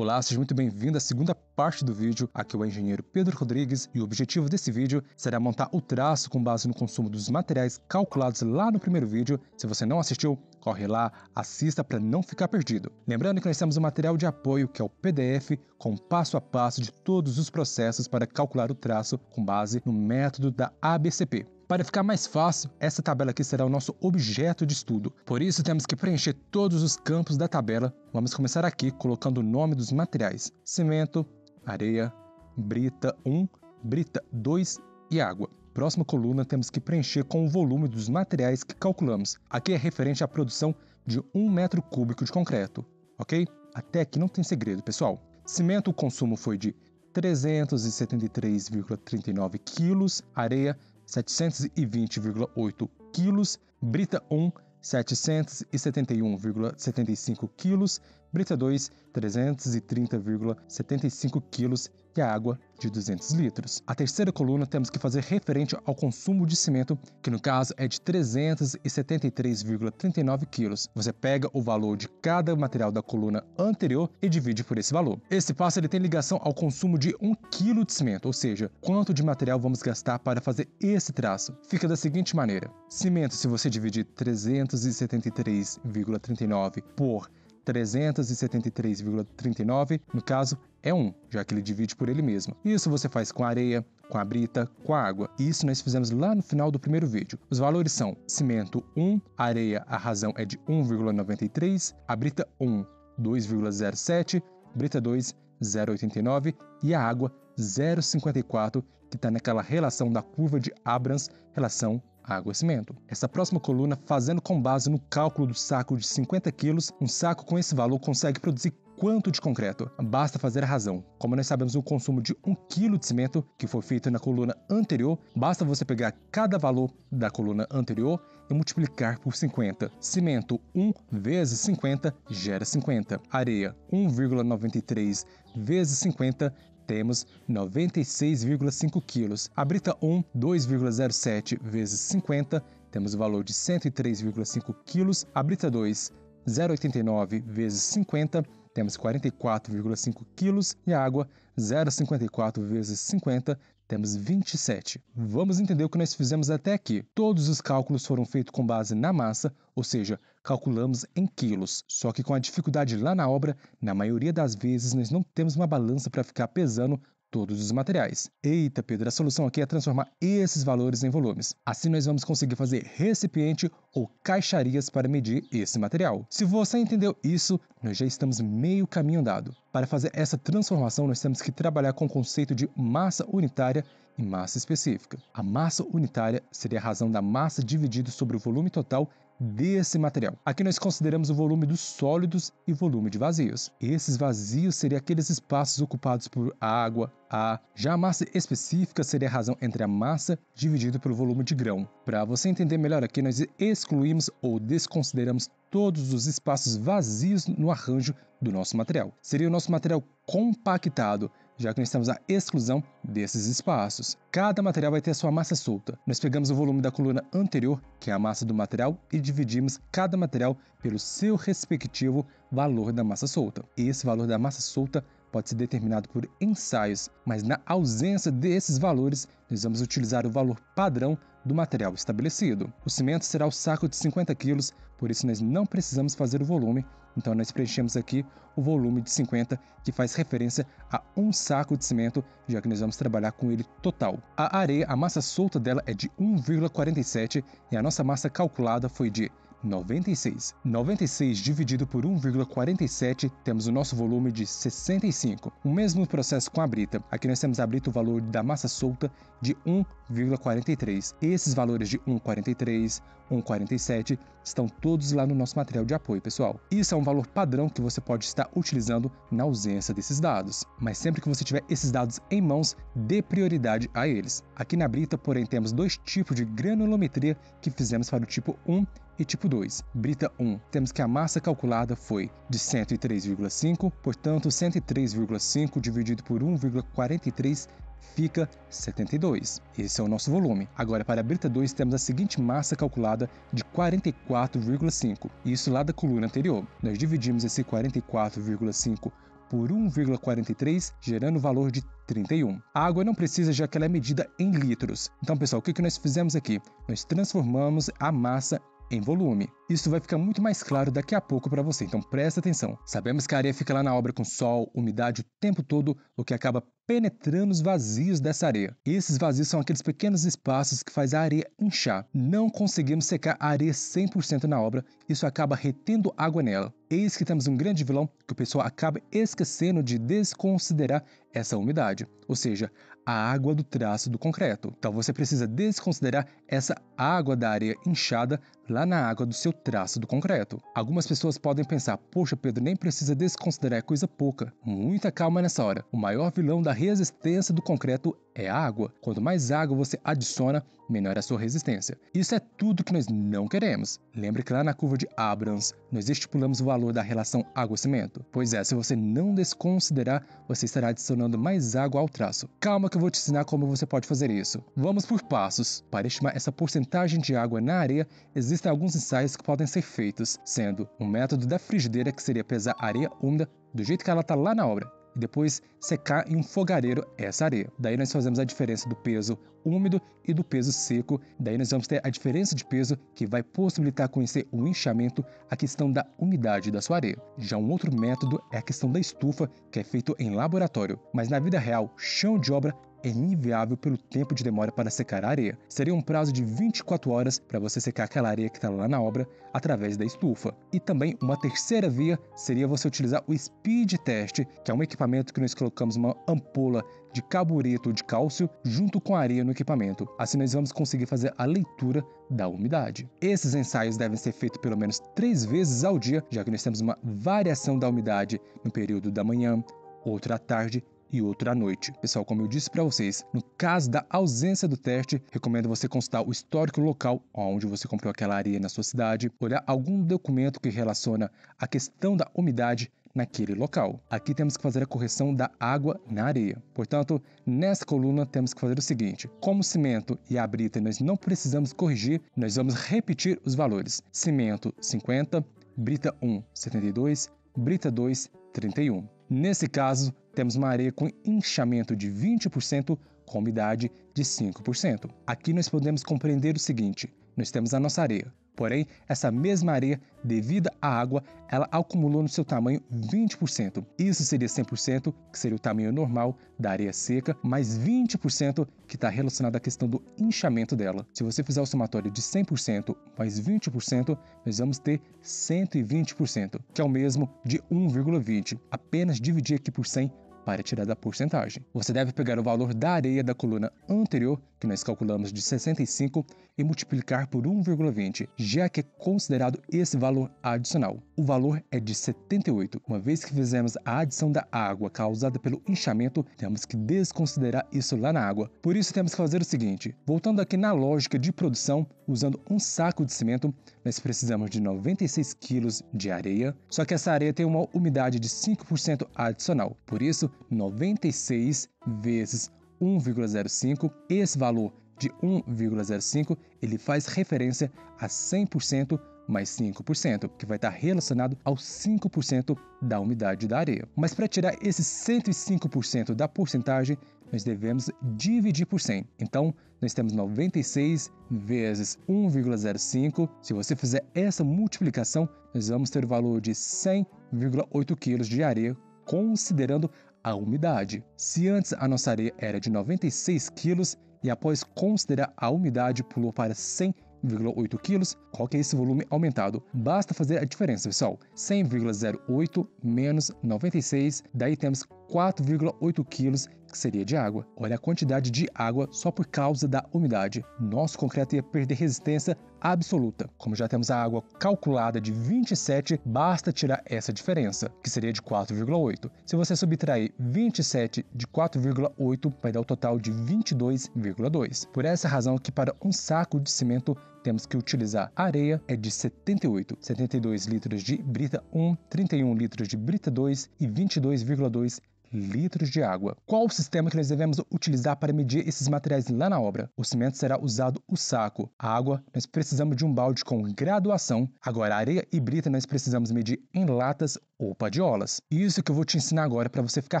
Olá, seja muito bem-vindo à segunda parte do vídeo. Aqui é o engenheiro Pedro Rodrigues e o objetivo desse vídeo será montar o traço com base no consumo dos materiais calculados lá no primeiro vídeo. Se você não assistiu, corre lá, assista para não ficar perdido. Lembrando que nós temos um material de apoio que é o PDF com passo a passo de todos os processos para calcular o traço com base no método da ABCP. Para ficar mais fácil, essa tabela aqui será o nosso objeto de estudo. Por isso, temos que preencher todos os campos da tabela. Vamos começar aqui colocando o nome dos materiais: cimento, areia, brita 1, brita 2 e água. Próxima coluna, temos que preencher com o volume dos materiais que calculamos. Aqui é referente à produção de 1 metro cúbico de concreto, ok? Até aqui não tem segredo, pessoal. Cimento, o consumo foi de 373,39 quilos, areia 720,8 quilos, brita 1, 771,75 quilos, brita 2, 330,75 quilos e a água de 200 litros. A terceira coluna temos que fazer referente ao consumo de cimento, que no caso é de 373,39 quilos. Você pega o valor de cada material da coluna anterior e divide por esse valor. Esse passo ele tem ligação ao consumo de 1 kg de cimento, ou seja, quanto de material vamos gastar para fazer esse traço. Fica da seguinte maneira: cimento, se você dividir 373,39 por 373,39, no caso, é 1, já que ele divide por ele mesmo. Isso você faz com a areia, com a brita, com a água. Isso nós fizemos lá no final do primeiro vídeo. Os valores são: cimento 1, areia, a razão é de 1,93, a brita 1, 2,07, brita 2, 0,89 e a água 0,54, que está naquela relação da curva de Abrams, relação água-cimento. Essa próxima coluna, fazendo com base no cálculo do saco de 50 quilos, um saco com esse valor consegue produzir quanto de concreto? Basta fazer a razão. Como nós sabemos o consumo de 1 kg de cimento, que foi feito na coluna anterior, basta você pegar cada valor da coluna anterior e multiplicar por 50. Cimento 1 vezes 50 gera 50. Areia 1,93 vezes 50 temos 96,5 quilos. A brita 1, 2,07 vezes 50, temos o valor de 103,5 quilos. A brita 2, 0,89 vezes 50, temos 44,5 quilos. E a água, 0,54 vezes 50, temos 27. Vamos entender o que nós fizemos até aqui. Todos os cálculos foram feitos com base na massa, ou seja, calculamos em quilos. Só que com a dificuldade lá na obra, na maioria das vezes nós não temos uma balança para ficar pesando todos os materiais. Eita, Pedro, a solução aqui é transformar esses valores em volumes. Assim nós vamos conseguir fazer recipiente ou caixarias para medir esse material. Se você entendeu isso, nós já estamos meio caminho andado. Para fazer essa transformação, nós temos que trabalhar com o conceito de massa unitária e massa específica. A massa unitária seria a razão da massa dividida sobre o volume total desse material. Aqui nós consideramos o volume dos sólidos e volume de vazios. Esses vazios seriam aqueles espaços ocupados por água, ar. Já a massa específica seria a razão entre a massa dividida pelo volume de grão. Para você entender melhor aqui, nós excluímos ou desconsideramos todos os espaços vazios no arranjo do nosso material. Seria o nosso material compactado, já que nós temos a exclusão desses espaços. Cada material vai ter a sua massa solta. Nós pegamos o volume da coluna anterior, que é a massa do material, e dividimos cada material pelo seu respectivo valor da massa solta. Esse valor da massa solta pode ser determinado por ensaios, mas na ausência desses valores, nós vamos utilizar o valor padrão do material estabelecido. O cimento será o saco de 50 kg, por isso nós não precisamos fazer o volume, então nós preenchemos aqui o volume de 50, que faz referência a um saco de cimento, já que nós vamos trabalhar com ele total. A areia, a massa solta dela é de 1,47 e a nossa massa calculada foi de 96. 96 dividido por 1,47, temos o nosso volume de 65. O mesmo processo com a brita. Aqui nós temos a brita o valor da massa solta de 1,43. Esses valores de 1,43, 1,47 estão todos lá no nosso material de apoio, pessoal. Isso é um valor padrão que você pode estar utilizando na ausência desses dados. Mas sempre que você tiver esses dados em mãos, dê prioridade a eles. Aqui na brita, porém, temos dois tipos de granulometria que fizemos para o tipo 1 e tipo 2. Brita 1, temos que a massa calculada foi de 103,5, portanto 103,5 dividido por 1,43 fica 72. Esse é o nosso volume. Agora, para a brita 2, temos a seguinte massa calculada de 44,5. Isso lá da coluna anterior. Nós dividimos esse 44,5 por 1,43, gerando o valor de 31. A água não precisa, já que ela é medida em litros. Então, pessoal, o que nós fizemos aqui? Nós transformamos a massa em volume. Isso vai ficar muito mais claro daqui a pouco para você, então presta atenção. Sabemos que a areia fica lá na obra com sol, umidade o tempo todo, o que acaba penetrando os vazios dessa areia. E esses vazios são aqueles pequenos espaços que faz a areia inchar. Não conseguimos secar a areia 100% na obra, isso acaba retendo água nela. Eis que temos um grande vilão que o pessoal acaba esquecendo de desconsiderar essa umidade, ou seja, a água do traço do concreto. Então você precisa desconsiderar essa água da areia inchada lá na água do seu traço do concreto. Algumas pessoas podem pensar, poxa Pedro, nem precisa desconsiderar, é coisa pouca. Muita calma nessa hora. O maior vilão da resistência do concreto é a água. Quanto mais água você adiciona, menor a sua resistência. Isso é tudo que nós não queremos. Lembre que lá na curva de Abrams, nós estipulamos o valor da relação água-cimento. Pois é, se você não desconsiderar, você estará adicionando mais água ao traço. Calma que eu vou te ensinar como você pode fazer isso. Vamos por passos. Para estimar essa porcentagem de água na areia, existem alguns ensaios que podem ser feitos, sendo um método da frigideira, que seria pesar a areia úmida do jeito que ela está lá na obra, e depois secar em um fogareiro essa areia. Daí nós fazemos a diferença do peso úmido e do peso seco. Daí nós vamos ter a diferença de peso, que vai possibilitar conhecer o inchamento, a questão da umidade da sua areia. Já um outro método é a questão da estufa, que é feito em laboratório. Mas na vida real, chão de obra é inviável pelo tempo de demora para secar a areia. Seria um prazo de 24 horas para você secar aquela areia que está lá na obra através da estufa. E também uma terceira via seria você utilizar o Speed Test, que é um equipamento que nós colocamos uma ampola de carbureto de cálcio junto com a areia no equipamento. Assim nós vamos conseguir fazer a leitura da umidade. Esses ensaios devem ser feitos pelo menos 3 vezes ao dia, já que nós temos uma variação da umidade no período da manhã, outra à tarde e outra à noite. Pessoal, como eu disse para vocês, no caso da ausência do teste, recomendo você consultar o histórico local onde você comprou aquela areia na sua cidade, olhar algum documento que relaciona a questão da umidade naquele local. Aqui temos que fazer a correção da água na areia. Portanto, nessa coluna temos que fazer o seguinte: como o cimento e a brita nós não precisamos corrigir, nós vamos repetir os valores. Cimento 50, brita 1 72, brita 2 31. Nesse caso, temos uma areia com inchamento de 20% com umidade de 5%. Aqui nós podemos compreender o seguinte: nós temos a nossa areia. Porém, essa mesma areia, devido à água, ela acumulou no seu tamanho 20%. Isso seria 100%, que seria o tamanho normal da areia seca, mais 20% que está relacionado à questão do inchamento dela. Se você fizer o somatório de 100% mais 20%, nós vamos ter 120%, que é o mesmo de 1,20. Apenas dividir aqui por 100 para tirar da porcentagem. Você deve pegar o valor da areia da coluna anterior, que nós calculamos de 65, e multiplicar por 1,20, já que é considerado esse valor adicional. O valor é de 78. Uma vez que fizemos a adição da água causada pelo inchamento, temos que desconsiderar isso lá na água. Por isso temos que fazer o seguinte: voltando aqui na lógica de produção, usando um saco de cimento, nós precisamos de 96 kg de areia, só que essa areia tem uma umidade de 5% adicional. Por isso, 96 vezes 1,05, esse valor de 1,05, ele faz referência a 100% mais 5%, que vai estar relacionado aos 5% da umidade da areia. Mas para tirar esse 105% da porcentagem, nós devemos dividir por 100. Então, nós temos 96 vezes 1,05. Se você fizer essa multiplicação, nós vamos ter o valor de 100,8 kg de areia, considerando a umidade. Se antes a nossa areia era de 96 kg e após considerar a umidade pulou para 100,8 kg, qual que é esse volume aumentado? Basta fazer a diferença, pessoal. 100,08 menos 96, daí temos 4,8 kg, que seria de água. Olha a quantidade de água só por causa da umidade. Nosso concreto ia perder resistência absoluta. Como já temos a água calculada de 27, basta tirar essa diferença, que seria de 4,8. Se você subtrair 27 de 4,8, vai dar o total de 22,2. Por essa razão que para um saco de cimento temos que utilizar areia é de 72 litros de brita 1, 31 litros de brita 2 e 22,2 litros de água. Qual o sistema que nós devemos utilizar para medir esses materiais lá na obra? O cimento será usado o saco. A água, nós precisamos de um balde com graduação. Agora, areia e brita nós precisamos medir em latas ou padiolas. Isso que eu vou te ensinar agora para você ficar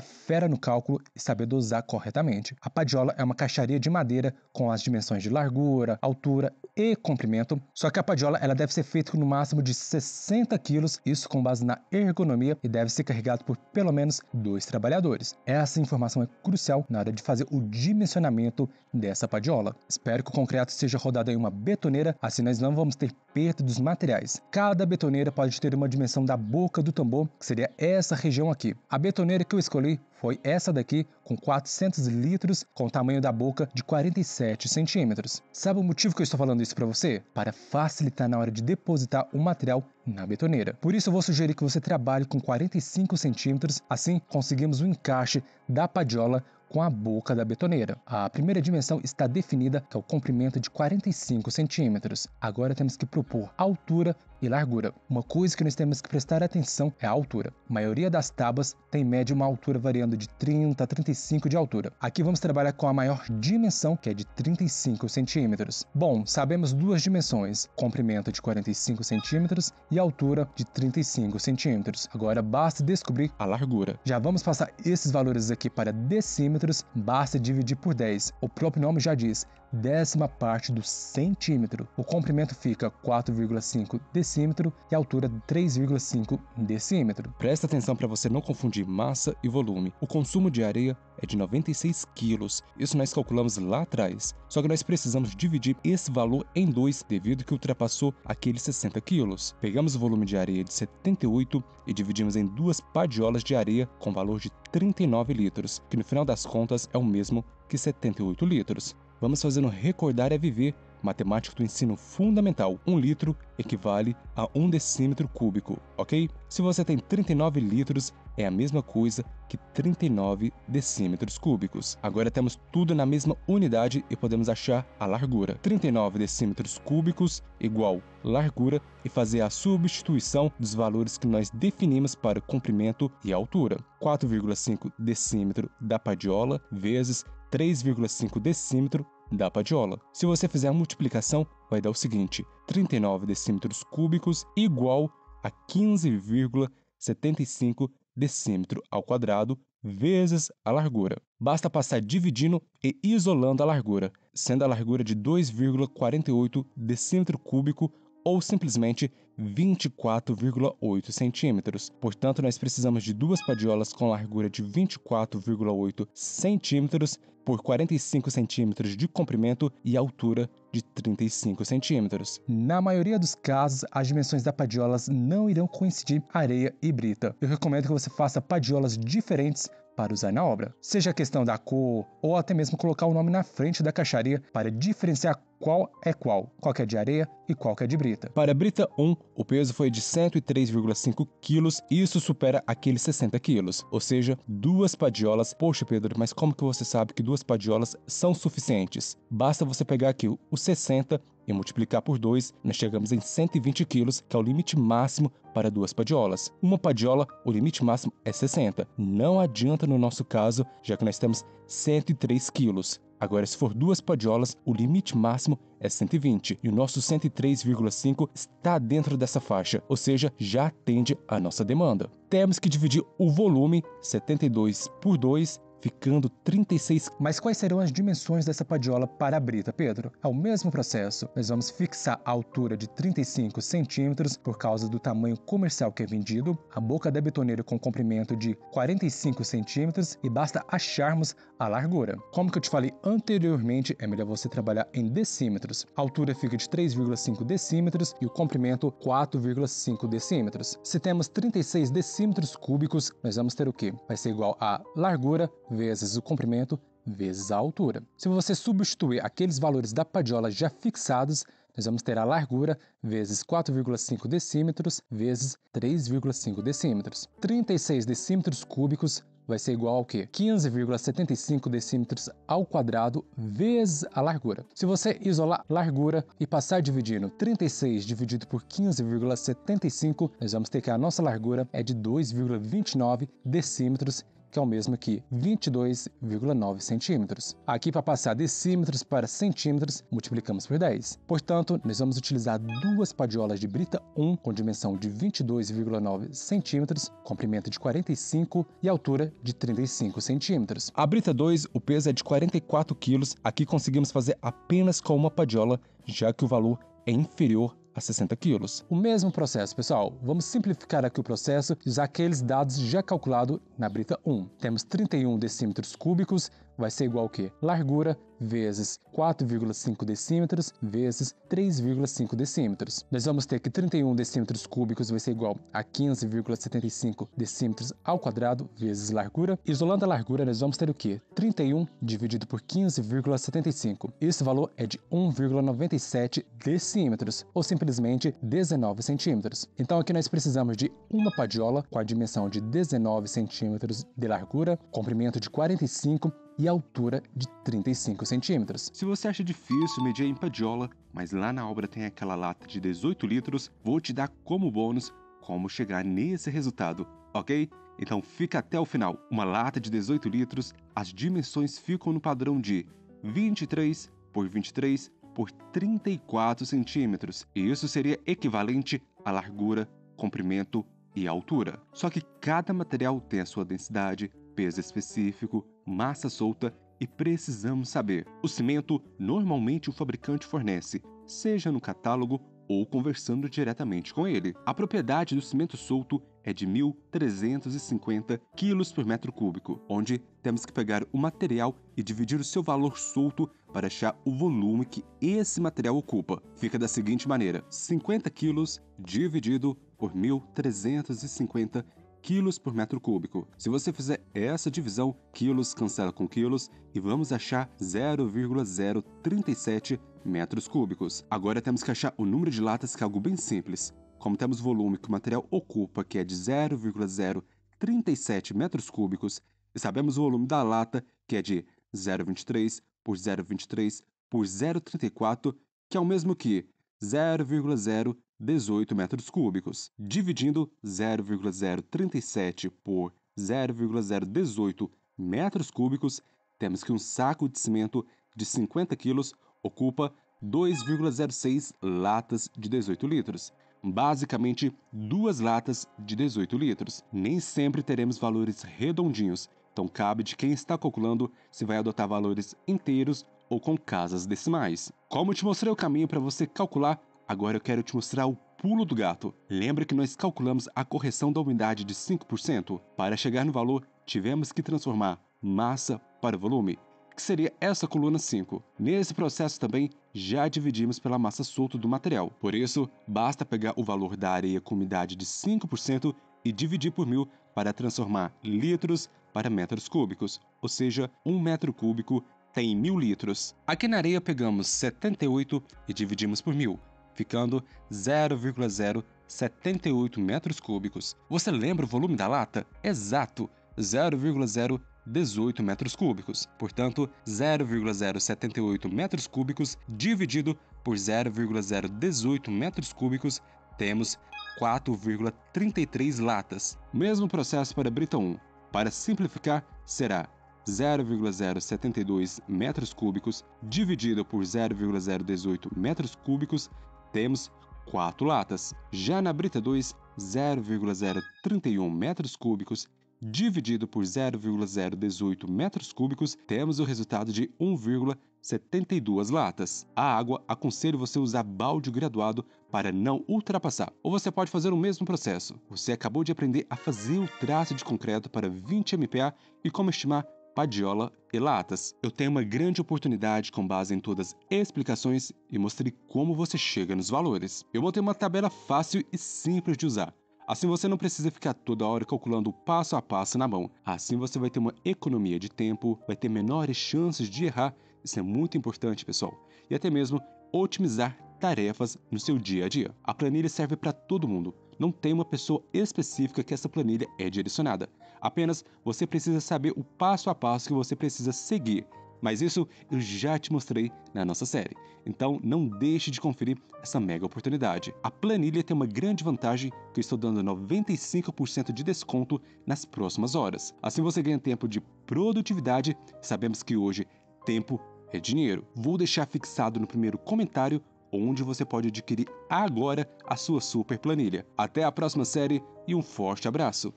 fera no cálculo e saber dosar corretamente. A padiola é uma caixaria de madeira com as dimensões de largura, altura e comprimento, só que a padiola ela deve ser feita no máximo de 60 quilos, isso com base na ergonomia, e deve ser carregado por pelo menos 2 trabalhadores. Essa informação é crucial na hora de fazer o dimensionamento dessa padiola. Espero que o concreto seja rodado em uma betoneira, assim nós não vamos ter perda dos materiais. Cada betoneira pode ter uma dimensão da boca do tambor, que seria essa região aqui. A betoneira que eu escolhi foi essa daqui, com 400 litros, com o tamanho da boca de 47 centímetros. Sabe o motivo que eu estou falando isso para você? Para facilitar na hora de depositar o material na betoneira. Por isso eu vou sugerir que você trabalhe com 45 centímetros, assim conseguimos o encaixe da padiola com a boca da betoneira. A primeira dimensão está definida, que é o comprimento de 45 centímetros. Agora temos que propor altura e largura. Uma coisa que nós temos que prestar atenção é a altura. A maioria das tábuas tem em média uma altura variando de 30 a 35 de altura. Aqui vamos trabalhar com a maior dimensão, que é de 35 centímetros. Bom, sabemos duas dimensões, comprimento de 45 centímetros e altura de 35 centímetros. Agora basta descobrir a largura. Já vamos passar esses valores aqui para decímetros, basta dividir por 10. O próprio nome já diz, décima parte do centímetro. O comprimento fica 4,5 decímetro e a altura 3,5 decímetro. Presta atenção para você não confundir massa e volume. O consumo de areia é de 96 quilos. Isso nós calculamos lá atrás. Só que nós precisamos dividir esse valor em 2 devido que ultrapassou aqueles 60 quilos. Pegamos o volume de areia de 78 e dividimos em 2 padiolas de areia com valor de 39 litros, que no final das contas é o mesmo que 78 litros. Vamos fazendo recordar é viver, matemática do ensino fundamental. 1 litro equivale a 1 decímetro cúbico, ok? Se você tem 39 litros, é a mesma coisa que 39 decímetros cúbicos. Agora temos tudo na mesma unidade e podemos achar a largura. 39 decímetros cúbicos igual largura e fazer a substituição dos valores que nós definimos para comprimento e altura. 4,5 decímetro da padiola vezes 3,5 decímetro da padiola. Se você fizer a multiplicação, vai dar o seguinte: 39 decímetros cúbicos igual a 15,75 decímetro ao quadrado vezes a largura. Basta passar dividindo e isolando a largura, sendo a largura de 2,48 decímetro cúbico ou simplesmente 24,8 centímetros. Portanto, nós precisamos de 2 padiolas com largura de 24,8 centímetros por 45 centímetros de comprimento e altura de 35 centímetros. Na maioria dos casos, as dimensões das padiolas não irão coincidir areia e brita. Eu recomendo que você faça padiolas diferentes para usar na obra. Seja a questão da cor ou até mesmo colocar o nome na frente da caixaria para diferenciar qual é qual que é de areia e qual que é de brita. Para a brita 1, o peso foi de 103,5 kg e isso supera aqueles 60 kg, ou seja, 2 padiolas. Poxa Pedro, mas como que você sabe que 2 padiolas são suficientes? Basta você pegar aqui os 60 e multiplicar por 2, nós chegamos em 120 kg, que é o limite máximo para 2 padiolas. Uma padiola, o limite máximo é 60. Não adianta no nosso caso, já que nós temos 103 kg. Agora, se for 2 padiolas, o limite máximo é 120 e o nosso 103,5 está dentro dessa faixa, ou seja, já atende a nossa demanda. Temos que dividir o volume 72 por 2, ficando 36. Mas quais serão as dimensões dessa padiola para a brita, Pedro? É o mesmo processo. Nós vamos fixar a altura de 35 centímetros por causa do tamanho comercial que é vendido, a boca da betoneira com comprimento de 45 centímetros e basta acharmos a largura. Como que eu te falei anteriormente, é melhor você trabalhar em decímetros. A altura fica de 3,5 decímetros e o comprimento 4,5 decímetros. Se temos 36 decímetros cúbicos, nós vamos ter o quê? Vai ser igual a largura vezes o comprimento vezes a altura. Se você substituir aqueles valores da padiola já fixados, nós vamos ter a largura vezes 4,5 decímetros vezes 3,5 decímetros. 36 decímetros cúbicos vai ser igual ao quê? 15,75 decímetros ao quadrado vezes a largura. Se você isolar largura e passar dividindo 36 dividido por 15,75, nós vamos ter que a nossa largura é de 2,29 decímetros que é o mesmo que 22,9 centímetros. Aqui, para passar decímetros para centímetros, multiplicamos por 10. Portanto, nós vamos utilizar duas padiolas de brita 1 com dimensão de 22,9 centímetros, comprimento de 45 e altura de 35 centímetros. A brita 2, o peso é de 44 quilos. Aqui conseguimos fazer apenas com uma padiola, já que o valor é inferior a 60 quilos. O mesmo processo, pessoal. Vamos simplificar aqui o processo e usar aqueles dados já calculados na brita 1. Temos 31 decímetros cúbicos, vai ser igual ao quê? Largura vezes 4,5 decímetros vezes 3,5 decímetros. Nós vamos ter que 31 decímetros cúbicos vai ser igual a 15,75 decímetros ao quadrado vezes largura. Isolando a largura, nós vamos ter o quê? 31 dividido por 15,75. Esse valor é de 1,97 decímetros, ou simplesmente 19 centímetros. Então aqui nós precisamos de uma padiola com a dimensão de 19 centímetros de largura, comprimento de 45 e altura de 35 centímetros. Se você acha difícil medir em padiola, mas lá na obra tem aquela lata de 18 litros, vou te dar como bônus como chegar nesse resultado, ok? Então fica até o final. Uma lata de 18 litros, as dimensões ficam no padrão de 23 por 23 por 34 centímetros. E isso seria equivalente à largura, comprimento e altura. Só que cada material tem a sua densidade, peso específico, massa solta e precisamos saber. O cimento, normalmente o fabricante fornece, seja no catálogo ou conversando diretamente com ele. A propriedade do cimento solto é de 1.350 kg por metro cúbico, onde temos que pegar o material e dividir o seu valor solto para achar o volume que esse material ocupa. Fica da seguinte maneira: 50 kg dividido por 1.350 quilos por metro cúbico. Se você fizer essa divisão, quilos cancela com quilos e vamos achar 0,037 metros cúbicos. Agora temos que achar o número de latas, que é algo bem simples. Como temos o volume que o material ocupa, que é de 0,037 metros cúbicos, e sabemos o volume da lata, que é de 0,23 por 0,23 por 0,34, que é o mesmo que 0,018 metros cúbicos. Dividindo 0,037 por 0,018 metros cúbicos, temos que um saco de cimento de 50 quilos ocupa 2,06 latas de 18 litros. Basicamente, duas latas de 18 litros. Nem sempre teremos valores redondinhos, então cabe de quem está calculando se vai adotar valores inteiros ou com casas decimais. Como eu te mostrei o caminho para você calcular, agora eu quero te mostrar o pulo do gato. Lembra que nós calculamos a correção da umidade de 5%? Para chegar no valor, tivemos que transformar massa para volume, que seria essa coluna 5. Nesse processo também, já dividimos pela massa solta do material. Por isso, basta pegar o valor da areia com umidade de 5% e dividir por 1.000 para transformar litros para metros cúbicos, ou seja, 1 metro cúbico tem 1.000 litros. Aqui na areia pegamos 78 e dividimos por 1.000, ficando 0,078 metros cúbicos. Você lembra o volume da lata? Exato, 0,018 metros cúbicos. Portanto, 0,078 metros cúbicos dividido por 0,018 metros cúbicos, temos 4,33 latas. Mesmo processo para a brita 1. Para simplificar, será 0,072 metros cúbicos dividido por 0,018 metros cúbicos, temos 4 latas. Já na brita 2, 0,031 metros cúbicos dividido por 0,018 metros cúbicos, temos o resultado de 1,72 latas. A água, aconselho você usar balde graduado para não ultrapassar. Ou você pode fazer o mesmo processo. Você acabou de aprender a fazer o traço de concreto para 20 MPa e como estimar padiola e latas. Eu tenho uma grande oportunidade com base em todas as explicações e mostrei como você chega nos valores. Eu montei uma tabela fácil e simples de usar. Assim você não precisa ficar toda hora calculando passo a passo na mão. Assim você vai ter uma economia de tempo, vai ter menores chances de errar, isso é muito importante, pessoal. E até mesmo otimizar tarefas no seu dia a dia. A planilha serve para todo mundo. Não tem uma pessoa específica que essa planilha é direcionada. Apenas você precisa saber o passo a passo que você precisa seguir. Mas isso eu já te mostrei na nossa série. Então não deixe de conferir essa mega oportunidade. A planilha tem uma grande vantagem que eu estou dando 95% de desconto nas próximas horas. Assim você ganha tempo de produtividade. Sabemos que hoje tempo é dinheiro. Vou deixar fixado no primeiro comentário onde você pode adquirir agora a sua super planilha. Até a próxima série e um forte abraço!